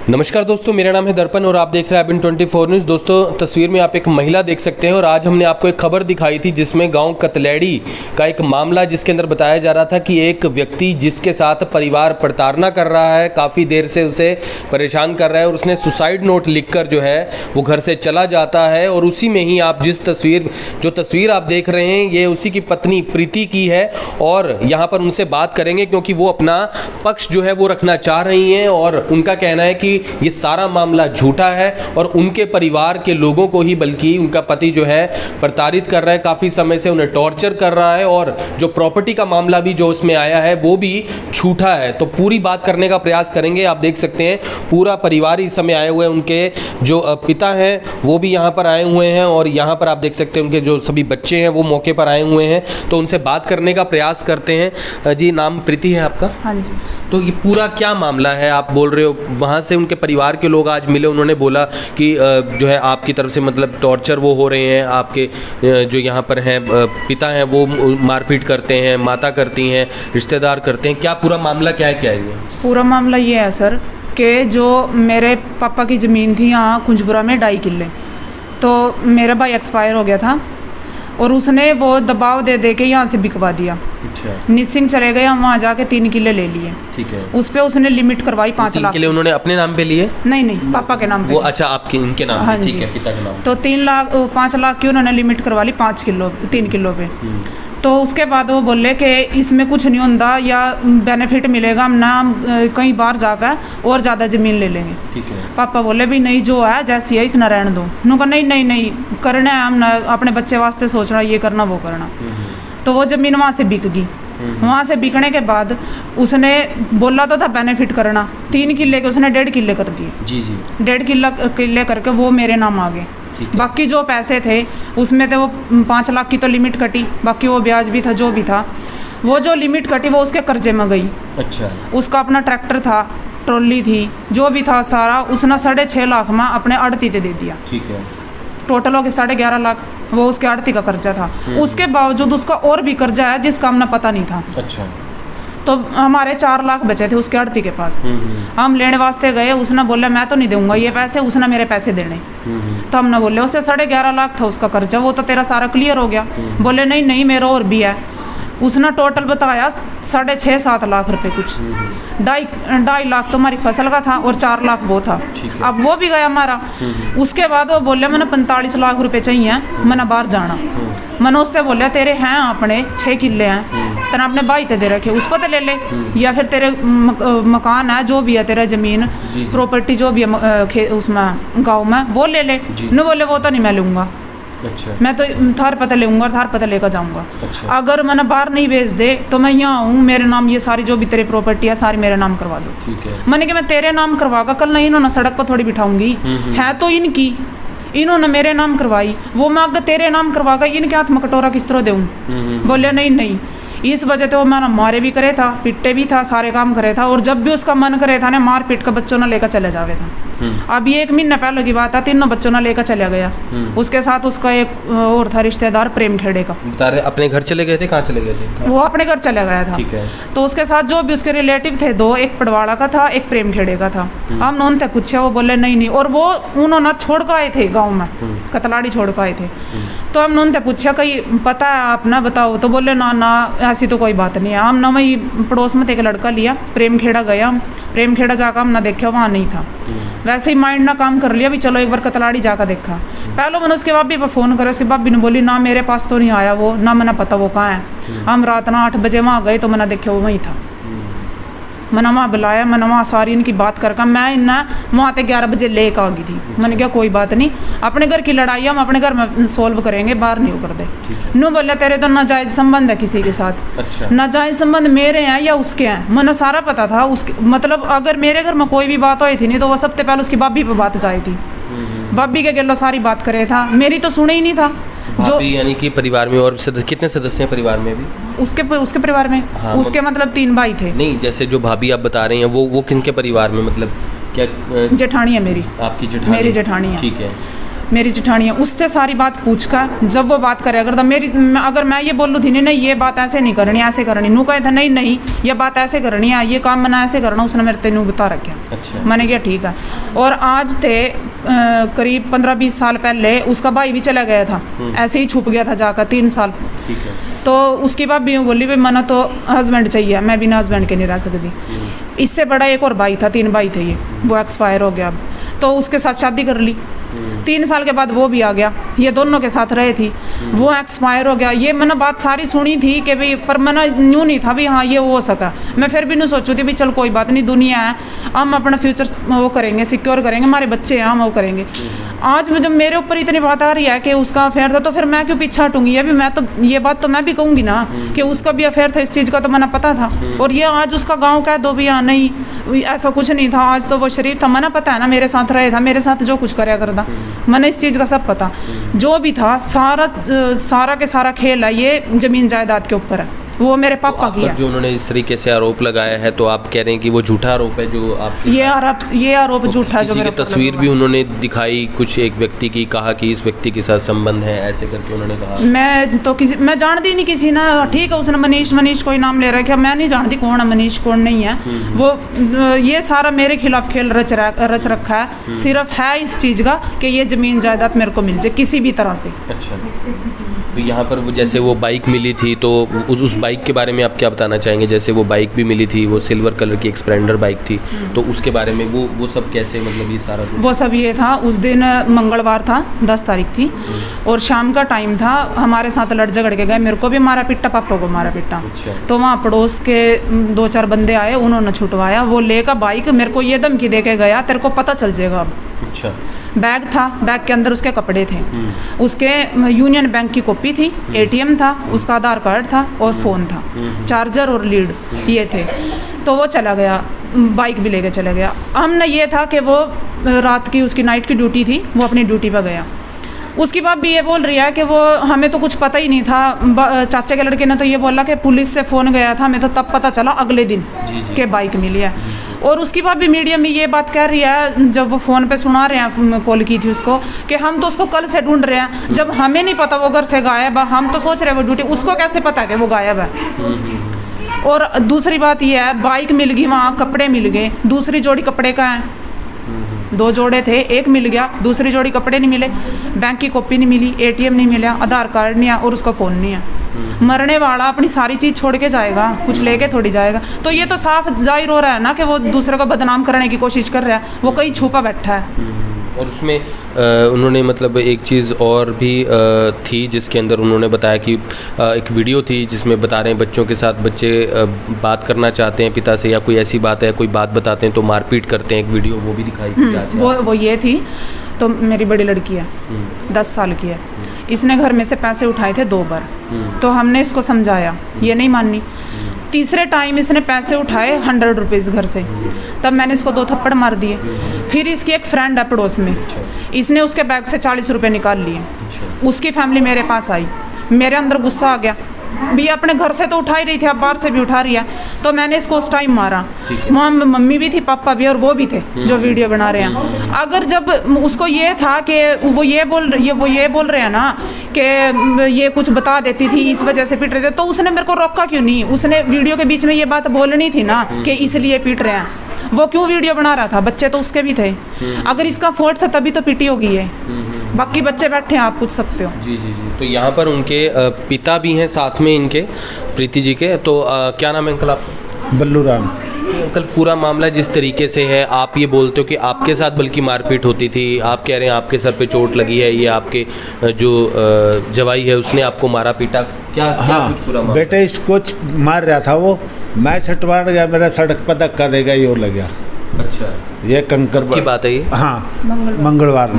नमस्कार दोस्तों, मेरा नाम है दर्पण और आप देख रहे हैं अबिन 24 न्यूज़। दोस्तों, तस्वीर में आप एक महिला देख सकते हैं और आज हमने आपको एक खबर दिखाई थी जिसमें गांव कतलैड़ी का एक मामला, जिसके अंदर बताया जा रहा था कि एक व्यक्ति जिसके साथ परिवार प्रताड़ना कर रहा है, काफ़ी देर से उसे परेशान कर रहा है और उसने सुसाइड नोट लिखकर जो है वो घर से चला जाता है। और उसी में ही आप जो तस्वीर आप देख रहे हैं, ये उसी की पत्नी प्रीति की है और यहाँ पर उनसे बात करेंगे क्योंकि वो अपना पक्ष जो है वो रखना चाह रही हैं और उनका कहना है कि ये सारा मामला झूठा है और उनके परिवार के लोगों को ही, बल्कि उनका पति जो है प्रताड़ित कर रहा है, काफ़ी समय से उन्हें टॉर्चर कर रहा है और जो प्रॉपर्टी का मामला भी जो उसमें आया है वो भी झूठा है। तो पूरी बात करने का प्रयास करेंगे। आप देख सकते हैं पूरा परिवार इस समय आए हुए हैं, उनके जो पिता हैं वो भी यहाँ पर आए हुए हैं और यहाँ पर आप देख सकते हैं उनके जो सभी बच्चे हैं वो मौके पर आए हुए हैं। तो उनसे बात करने का प्रयास करते हैं। जी, नाम प्रीति है आपका? हाँ जी। तो ये पूरा क्या मामला है? आप बोल रहे हो वहाँ से उनके परिवार के लोग आज मिले, उन्होंने बोला कि जो है आपकी तरफ से मतलब टॉर्चर वो हो रहे हैं, आपके जो यहाँ पर हैं पिता हैं वो मारपीट करते हैं, माता करती हैं, रिश्तेदार करते हैं। क्या पूरा मामला क्या है ये? पूरा मामला ये है सर कि जो मेरे पापा की ज़मीन थी यहाँ कुंजपुरा में 2.5 किले, तो मेरा भाई एक्सपायर हो गया था और उसने वो दबाव दे के यहाँ से बिकवा दिया। अच्छा। निसिंग चले गए, हम वहाँ जाके 3 किले ले लिए। ठीक है। उस पे उसने लिमिट करवाई 5 लाख। 3 किले उन्होंने अपने नाम पे लिए? नहीं, पापा के नाम पे। वो अच्छा, आपके इनके नाम हाँ पे? ठीक जी। है, पिता के नाम। तो 5 लाख की उन्होंने लिमिट करवा ली 3 किलो पे। तो उसके बाद वो बोले कि इसमें कुछ नहीं होता या बेनिफिट मिलेगा, हम ना कहीं बाहर जाकर और ज़्यादा ज़मीन ले लेंगे। ठीक है। पापा बोले भी नहीं, जो है जैसी है इस ना रहने दो। उन्होंने कहा नहीं करना है, हम ना अपने बच्चे वास्ते सोचना, ये करना वो करना। तो वो ज़मीन वहाँ से बिक गई। वहाँ से बिकने के बाद उसने बोला तो था बेनिफिट करना, 3 किले के उसने 1.5 किले कर दिए। जी। 1.5 किले करके वो मेरे नाम आ गए। बाकी जो पैसे थे उसमें तो वो 5 लाख की तो लिमिट कटी, बाकी वो ब्याज भी था, जो भी था वो जो लिमिट कटी वो उसके कर्जे में गई। अच्छा। उसका अपना ट्रैक्टर था, ट्रॉली थी, जो भी था सारा उसने 6.5 लाख में अपने आड़ती ते दे दिया। ठीक है। टोटल हो गया 11.5 लाख, वो उसके आड़ती का कर्जा था। उसके बावजूद उसका और भी कर्जा है जिसका हमने पता नहीं था। अच्छा। तो हमारे 4 लाख बचे थे उसके आड़ती के पास। हम लेने वास्ते गए, उसने बोला मैं तो नहीं दूंगा ये पैसे, उसने मेरे पैसे देने। तो हमने बोले उसने 11.5 लाख था उसका कर्जा, वो तो तेरा सारा क्लियर हो गया। बोले नहीं मेरा और भी है। उसने टोटल बताया 6.5-7 लाख रुपए कुछ। 2.5 लाख तो हमारी फसल का था और 4 लाख वो था। अब वो भी गया हमारा। उसके बाद वो बोले मैंने 45 लाख रुपए चाहिए, मैंने बाहर जाना। मैंने उससे बोला तेरे हैं अपने 6 किले हैं, तेने अपने भाई ते दे रखे, उस पर तो ले ले, या फिर तेरे मकान है जो भी है तेरा ज़मीन प्रॉपर्टी जो भी है उसमें गाँव में वो ले ले। न बोले वो तो नहीं मैं लूँगा। अच्छा। मैं तो थार पता लेऊंगा, थार पता लेकर जाऊंगा। अच्छा। अगर मैंने बाहर नहीं भेज दे तो मैं यहाँ हूँ, मेरे नाम ये सारी जो भी तेरी प्रॉपर्टी है सारी मेरे नाम करवा दो। ठीक है। मैंने कहा मैं तेरे नाम करवागा, कल नहीं इन्होंने सड़क पर थोड़ी बिठाऊंगी, है तो इनकी, इन्होंने मेरे नाम करवाई, वो मैं अगर तेरे नाम करवागा इनके हाथ में कटोरा किस तरह दूँ? बोले नहीं। इस वजह से वो मैंने मारे भी करे था, पिट्टे भी था, सारे काम करे था और जब भी उसका मन करे था ना मार पीट कर बच्चों ने लेकर चले जावे था। अब ये 1 महीना पहले की बात है, 3 बच्चों ने लेकर चला गया। उसके साथ उसका एक और था रिश्तेदार प्रेम खेड़े का। बता रहे अपने घर चले गए थे? कहाँ चले गए थे? वो अपने घर चला गया था। ठीक है। तो उसके साथ जो भी उसके रिलेटिव थे 2, एक पड़वाड़ा का था, एक प्रेम खेड़े का था। हम उनसे पूछे, वो बोले नहीं। और वो उन्होंने छोड़ कर आए थे गाँव में, कतलाड़ी छोड़ कर आए थे। तो हमने उनसे पूछा कहीं पता है आप ना बताओ, तो बोले ना ऐसी तो कोई बात नहीं है। हम ना वही पड़ोस में एक लड़का लिया, प्रेम खेड़ा गया, प्रेम खेड़ा जाकर हम ना देखा वहाँ नहीं था। वैसे ही माइंड ना काम कर लिया भी चलो एक बार कतलाड़ी जाकर देखा। पहले मैंने उसके भाभी पर फ़ोन करा, उसके भाभी ने बोली ना मेरे पास तो नहीं आया वो, ना मैंने पता वो कहाँ है। हम रात ना 8 बजे वहाँ गए तो मैंने देखा वो वहीं था। मैंने वहाँ बुलाया, मैंने वहाँ सारी इनकी बात करके मैं इन्ना वहाँ तक 11 बजे लेकर आ गई थी। मैंने कहा कोई बात नहीं, अपने घर की लड़ाई हम अपने घर में सोल्व करेंगे, बाहर नहीं कर दे। नू बोला तेरे तो नाजायज़ संबंध है किसी के साथ। अच्छा। नाजायज़ संबंध मेरे हैं या उसके हैं, मैंने सारा पता था उसके, मतलब अगर मेरे घर में कोई भी बात हुई थी नहीं तो वो सबसे पहले उसकी भाभी पे बात जाई थी। भाभी के गिल्लो सारी बात करे था, मेरी तो सुने ही नहीं था। जो यानी कि परिवार में और कितने सदस्य हैं परिवार में भी? उसके परिवार में? हाँ, उसके मतलब 3 भाई थे। नहीं, जैसे जो भाभी आप बता रही हैं वो किनके परिवार में, मतलब क्या? जेठानी है मेरी। आपकी जेठानी? मेरी जेठानी है। ठीक है। मेरी जिठानी है, उससे सारी बात पूछ कर जब वो बात करे अगर अगर मैं ये बोलूँ थी नहीं ये बात ऐसे नहीं करनी ऐसे करनी, नू कहे था नहीं ये बात ऐसे करनी है, ये काम मैंने ऐसे करना, उसने मेरे तेनू बता रखा। अच्छा। मैंने कहा ठीक है। और आज थे करीब 15-20 साल पहले उसका भाई भी चला गया था, ऐसे ही छुप गया था जाकर 3 साल। ठीक है। तो उसकी बात भी बोली भाई मना तो हस्बैंड चाहिए, मैं बिना हस्बैंड के नहीं रह सकती। इससे बड़ा एक और भाई था, 3 भाई थे ये, वो एक्सपायर हो गया। तो उसके साथ शादी कर ली, 3 साल के बाद वो भी आ गया, ये दोनों के साथ रहे थी, वो एक्सपायर हो गया। ये मैंने बात सारी सुनी थी कि भाई, पर मैंने न्यू नहीं था भी हाँ ये हो सका। मैं फिर भी नहीं सोचू थी भी चल कोई बात नहीं, दुनिया है, हम अपना फ्यूचर वो करेंगे, सिक्योर करेंगे, हमारे बच्चे हैं हम वो करेंगे। आज जब मेरे ऊपर इतनी बात आ रही है कि उसका अफेयर था, तो फिर मैं क्यों पीछे हटूंगी? अभी मैं तो ये बात तो मैं भी कहूँगी ना कि उसका भी अफेयर था, इस चीज़ का तो मैंने पता था। और ये आज उसका गाँव कह दो भी हाँ नहीं ऐसा कुछ नहीं था, आज तो वो शरीफ था, मैंने पता है ना, मेरे साथ रहे था, मेरे साथ जो कुछ कराया करता, मैंने इस चीज़ का सब पता। जो भी था सारा के सारा खेल है ये ज़मीन जायदाद के ऊपर है, वो मेरे पापा की है। जो उन्होंने इस तरीके से आरोप लगाया है, तो आप कह रहे हैं कि वो झूठा आरोप है जो आप ये आरोप झूठा है। जो मेरे तस्वीर भी उन्होंने दिखाई कुछ एक व्यक्ति की, कहा कि इस व्यक्ति के साथ संबंध है, ऐसे करके उन्होंने कहा। मैं जानती नहीं किसी ना, ठीक है उसने मनीष कोई नाम ले रखा, मैं नहीं जानती कौन है मनीष कौन नहीं है। वो ये सारा मेरे खिलाफ खेल रच रखा है, सिर्फ है इस चीज़ का कि ये ज़मीन जायदाद मेरे को मिल जाए किसी भी तरह से। अच्छा। तो यहाँ पर जैसे वो बाइक मिली थी, तो उस बाइक के बारे में आप क्या बताना चाहेंगे? जैसे वो बाइक भी मिली थी, वो सिल्वर कलर की एक स्प्लेंडर बाइक थी, तो उसके बारे में वो सब कैसे, मतलब ये सारा वो सब ये था, उस दिन मंगलवार था, 10 तारीख थी, और शाम का टाइम था, हमारे साथ लड़ झगड़ के गए, मेरे को भी मारा पिट्टा, पापा को मारा पिट्टा। अच्छा। तो वहाँ पड़ोस के 2-4 बंदे आए, उन्होंने छुटवाया, वो लेकर बाइक मेरे को ये धमकी दे के गया तेरे को पता चल जाएगा अब। अच्छा। बैग था, बैग के अंदर उसके कपड़े थे, उसके यूनियन बैंक की कॉपी थी, ATM था, उसका आधार कार्ड था और फ़ोन था, चार्जर और लीड ये थे। तो वो चला गया, बाइक भी लेके चला गया। हमने ये था कि वो रात की उसकी नाइट की ड्यूटी थी, वो अपनी ड्यूटी पर गया। उसकी बात भी ये बोल रही है कि वो हमें तो कुछ पता ही नहीं था, चाचा के लड़के ने तो ये बोला कि पुलिस से फ़ोन गया था, हमें तो तब पता चला अगले दिन कि बाइक मिली है। और उसकी बात भी मीडिया में ये बात कह रही है, जब वो फ़ोन पे सुना रहे हैं, कॉल की थी उसको, कि हम तो उसको कल से ढूंढ रहे हैं, जब हमें नहीं पता वो घर से गायब है, हम तो सोच रहे हैं वो ड्यूटी, उसको कैसे पता है कि वो गायब है। और दूसरी बात ये है, बाइक मिल गई, वहाँ कपड़े मिल गए, दूसरी जोड़ी कपड़े का है, 2 जोड़े थे, एक मिल गया, दूसरी जोड़ी कपड़े नहीं मिले, बैंक की कॉपी नहीं मिली, ATM नहीं मिला, आधार कार्ड नहीं है और उसका फ़ोन नहीं है। मरने वाला अपनी सारी चीज़ छोड़ के जाएगा, कुछ लेके थोड़ी जाएगा। तो ये तो साफ जाहिर हो रहा है ना कि वो दूसरे को बदनाम करने की कोशिश कर रहा है, वो कहीं छुपा बैठा है। और उसमें उन्होंने मतलब एक चीज़ और भी थी जिसके अंदर उन्होंने बताया कि एक वीडियो थी जिसमें बता रहे हैं बच्चों के साथ बच्चे बात करना चाहते हैं पिता से, या कोई ऐसी बात है, कोई बात बताते हैं तो मारपीट करते हैं, एक वीडियो वो भी दिखाई। वो ये थी, तो मेरी बड़ी लड़की है, 10 साल की है, इसने घर में से पैसे उठाए थे 2 बार, तो हमने इसको समझाया, ये नहीं मानी। तीसरे टाइम इसने पैसे उठाए 100 रुपीज़ घर से, तब मैंने इसको 2 थप्पड़ मार दिए। फिर इसकी एक फ्रेंड है पड़ोस में, इसने उसके बैग से 40 रुपये निकाल लिए, उसकी फैमिली मेरे पास आई, मेरे अंदर गुस्सा आ गया, भैया अपने घर से तो उठा ही रही थी, आप बाहर से भी उठा रही है, तो मैंने इसको उस टाइम मारा। वहाँ मम्मी भी थी, पापा भी, और वो भी थे जो वीडियो बना रहे हैं। अगर जब उसको ये था कि वो ये बोल रहे हैं ना कि ये कुछ बता देती थी इस वजह से पीट रहे थे, तो उसने मेरे को रोका क्यों नहीं? उसने वीडियो के बीच में ये बात बोलनी थी ना कि इसलिए पीट रहे हैं। वो क्यों वीडियो बना रहा था? बच्चे तो उसके भी थे, अगर इसका फॉल्ट था तभी तो पीटी होगी है। बाकी बच्चे बैठे हैं, आप पूछ सकते हो। जी जी जी। तो यहाँ पर उनके पिता भी हैं साथ में इनके, प्रीति जी के। तो क्या नाम है अंकल आपका? बल्लू राम। अंकल पूरा मामला जिस तरीके से है, आप ये बोलते हो कि आपके साथ बल्कि मारपीट होती थी, आप कह रहे हैं आपके सर पे चोट लगी है, ये आपके जो जवाई है उसने आपको मारा पीटा, क्या कुछ पूरा मामला? बेटे इसको मार रहा था वो, मैं छटवाड़ गया, मेरा सड़क पर धक्का देगा ये लग गया। अच्छा, ये कंकर की बात है ये? हाँ, मंगलवार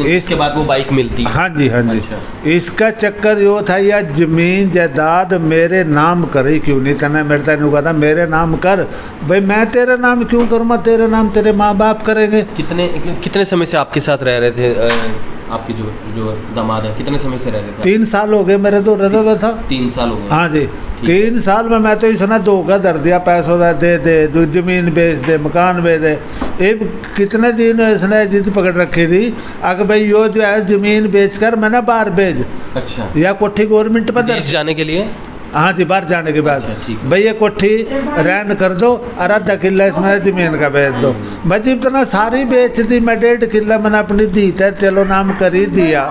इसके बाद वो बाइक मिलती। हाँ जी, हाँ जी। अच्छा। इसका चक्कर यो था, या जमीन जायदाद मेरे नाम करे क्यों नहीं, तने मेरे तेन कहा था मेरे नाम कर, भाई मैं तेरे नाम क्यों करूँ, मैं तेरे नाम तेरे माँ बाप करेंगे। कितने समय से आपके साथ रह रहे थे आपके जो दामाद है? कितने समय से रह रहे थे? 3 साल हो गए मेरे तो रह रहा था। 3 साल हो गए? हाँ जी। 3 साल में मैं तो इसने 2 का दर दिया, पैसों का दे दे, जमीन बेच दे, मकान बेच दे, ये कितने दिन इसने जिद पकड़ रखी थी, अगर भाई यो जो है ज़मीन बेचकर मैं ना बाहर भेज, अच्छा, या कोठी गवर्नमेंट पर विदेश जाने के लिए। हाँ जी, बाहर जाने के बाद भाई ये कोठी रैन कर दो और आधा किला इसमें ज़मीन का बेच दो। भाई जी इतना सारी बेच दी, मैं 1.5 किला मैंने अपनी दी था, चलो नाम कर ही दिया,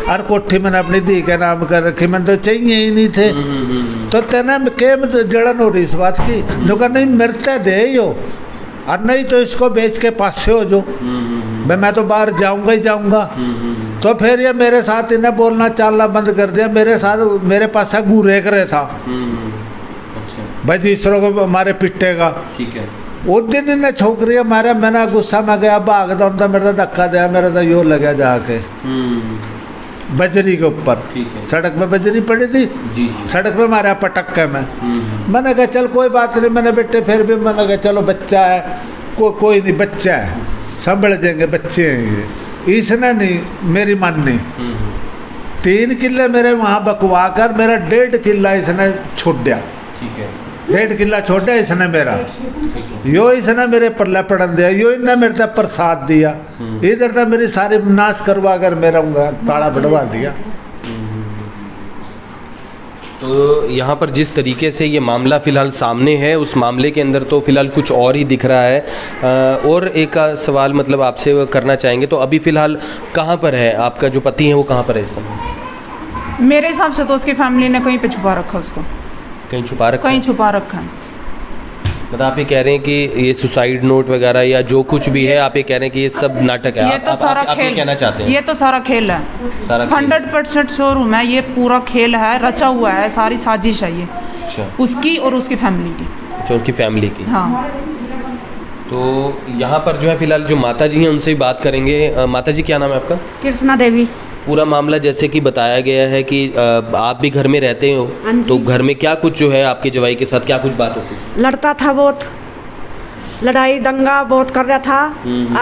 और कोठी मैंने अपनी दी के नाम कर रखी, मैंने तो चाहिए ही नहीं थे। तो तेना के जड़न हो रही इस बात की, जो का नहीं मरते दे यो, और नहीं तो इसको बेच के पासे हो जो, भाई मैं तो बाहर जाऊंगा ही जाऊंगा। तो फिर ये मेरे साथ इन्हें बोलना चालना बंद कर दिया, मेरे साथ मेरे पास गुरे करे था। अच्छा, भाई दूसरों को मारे पिटेगा। ठीक है। उस दिन इन्हें छोकरियाँ मारे, मैंने गुस्सा में गया भाग दो, तो मेरा धक्का दिया, मेरा तो यो लगा जाके बजरी के ऊपर, सड़क में बजरी पड़ी थी जी। सड़क में मारा पटक के मैंने कहा चल कोई बात नहीं, मैंने बेटे फिर भी मैंने कहा चलो बच्चा है, कोई नहीं, बच्चा है, संभल जाएंगे, बच्चे हैं ये। इसने नहीं मेरी माननी, 3 किले मेरे वहाँ बकवा कर मेरा 1.5 किला इसने छोड़ दिया। ठीक है, 1.5 किला छोड़ा इसने मेरा, यो इसने मेरे पल्ले पड़न दिया, यो इन्हें मेरे तक प्रसाद दिया, इधर से मेरी सारी नाश करवा कर मेरा ताला बढ़वा दिया। तो यहाँ पर जिस तरीके से ये मामला फ़िलहाल सामने है, उस मामले के अंदर तो फ़िलहाल कुछ और ही दिख रहा है। और एक सवाल मतलब आपसे करना चाहेंगे, तो अभी फ़िलहाल कहाँ पर है आपका जो पति है, वो कहाँ पर है इस समय? मेरे हिसाब से तो उसकी फैमिली ने कहीं पे छुपा रखा उसको, कहीं छुपा रखा, कहीं छुपा रखा है। मतलब आप ये कह रहे हैं कि ये सुसाइड नोट वगैरह या जो कुछ भी है, आप ये कह रहे हैं कि ये सब नाटक है? ये तो सारा खेल, आप कहना चाहते हैं ये तो सारा खेल है, सारा 100% शोरूम है, ये पूरा खेल है, रचा हुआ है, सारी साजिश है ये। अच्छा, उसकी और उसकी फैमिली की। अच्छा, उनकी फैमिली की। हाँ। तो यहाँ पर जो है फिलहाल जो माता जी हैं उनसे भी बात करेंगे। माता जी क्या नाम है आपका? कृष्णा देवी। पूरा मामला जैसे कि बताया गया है कि आप भी घर में रहते हो, तो घर में क्या कुछ जो है आपके जवाई के साथ क्या कुछ बात होती है? लड़ता था बहुत, लड़ाई दंगा बहुत कर रहा था,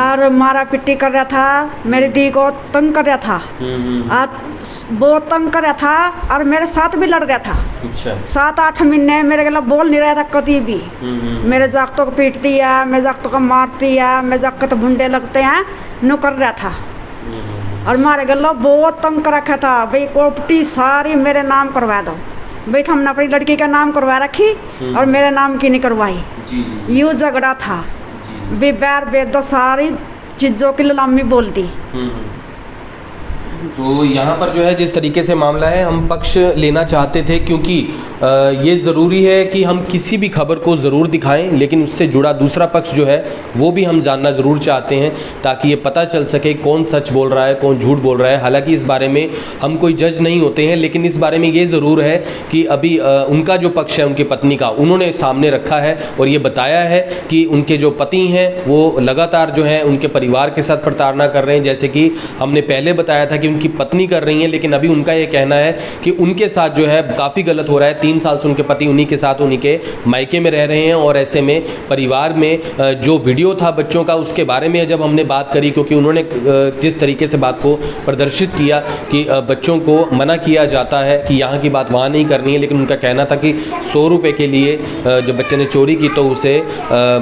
और मारा पिट्टी कर रहा था, मेरी दी को तंग कर रहा था, और बहुत तंग कर रहा था, और मेरे साथ भी लड़ रहा था। अच्छा। 7-8 महीने मेरे गला बोल नहीं रहा था कभी भी। मेरे जागतों को पीटती है, मेरे जागतों को मारती है, मेरे जागतों को भुंडे लगते हैं, नो कर रहा था, और मारे गला बहुत तंग कर रखा था। भाई प्रॉपर्टी सारी मेरे नाम करवा दो, भाई हमने अपनी लड़की का नाम करवा रखी और मेरे नाम की नहीं करवाई। यूँ झगड़ा था, बैर बेद दो, सारी चीज़ों की नीलामी बोल दी। तो यहाँ पर जो है जिस तरीके से मामला है, हम पक्ष लेना चाहते थे, क्योंकि ये ज़रूरी है कि हम किसी भी खबर को ज़रूर दिखाएं, लेकिन उससे जुड़ा दूसरा पक्ष जो है वो भी हम जानना ज़रूर चाहते हैं, ताकि ये पता चल सके कौन सच बोल रहा है, कौन झूठ बोल रहा है। हालांकि इस बारे में हम कोई जज नहीं होते हैं, लेकिन इस बारे में ये ज़रूर है कि अभी उनका जो पक्ष है उनकी पत्नी का, उन्होंने सामने रखा है और ये बताया है कि उनके जो पति हैं वो लगातार जो है उनके परिवार के साथ प्रताड़ना कर रहे हैं। जैसे कि हमने पहले बताया था कि उनकी पत्नी कर रही हैं, लेकिन अभी उनका ये कहना है कि उनके साथ जो है काफ़ी गलत हो रहा है। 3 साल से उनके पति उन्हीं के साथ, उन्हीं के मायके में रह रहे हैं, और ऐसे में परिवार में जो वीडियो था बच्चों का, उसके बारे में जब हमने बात करी, क्योंकि उन्होंने जिस तरीके से बात को प्रदर्शित किया कि बच्चों को मना किया जाता है कि यहाँ की बात वहाँ नहीं करनी है, लेकिन उनका कहना था कि 100 रुपये के लिए जब बच्चे ने चोरी की तो उसे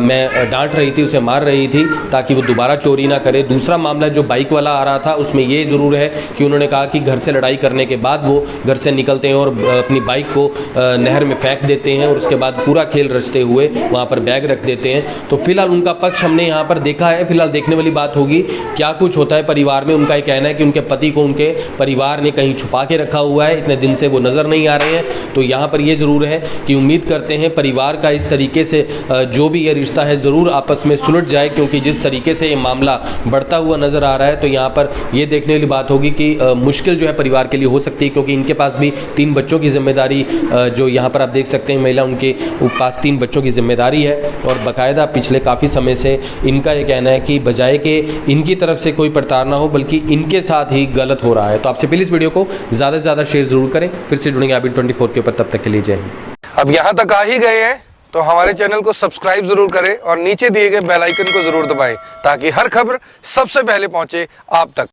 मैं डांट रही थी, उसे मार रही थी ताकि वो दोबारा चोरी ना करे। दूसरा मामला जो बाइक वाला आ रहा था, उसमें ये ज़रूर है कि उन्होंने कहा कि घर से लड़ाई करने के बाद वो घर से निकलते हैं और अपनी बाइक को नहर में फेंक देते हैं, और उसके बाद पूरा खेल रचते हुए वहाँ पर बैग रख देते हैं। तो फिलहाल उनका पक्ष हमने यहाँ पर देखा है। फिलहाल देखने वाली बात होगी क्या कुछ होता है परिवार में। उनका ये कहना है कि उनके पति को उनके परिवार ने कहीं छुपा के रखा हुआ है, इतने दिन से वो नज़र नहीं आ रहे हैं। तो यहाँ पर ये ज़रूर है कि उम्मीद करते हैं परिवार का इस तरीके से जो भी ये रिश्ता है ज़रूर आपस में सुलझ जाए, क्योंकि जिस तरीके से ये मामला बढ़ता हुआ नज़र आ रहा है, तो यहाँ पर ये देखने वाली बात होगी कि मुश्किल जो है परिवार के लिए हो सकती है, क्योंकि इनके पास भी 3 बच्चों की जिम्मेदारी, जो यहाँ पर आप देख सकते हैं महिला, उनके पास 3 बच्चों की जिम्मेदारी है, और बाकायदा पिछले काफ़ी समय से इनका ये कहना है कि बजाय कि इनकी तरफ से कोई प्रताड़ना हो, बल्कि इनके साथ ही गलत हो रहा है। तो आपसे प्लीज़ इस वीडियो को ज़्यादा से ज़्यादा शेयर ज़रूर करें। फिर से जुड़ेंगे आबिद 24 के ऊपर, तब तक के लिए जय हिंद। अब यहाँ तक आ ही गए हैं तो हमारे चैनल को सब्सक्राइब जरूर करें और नीचे दिए गए बेल आइकन को जरूर दबाएं, ताकि हर खबर सबसे पहले पहुंचे आप तक।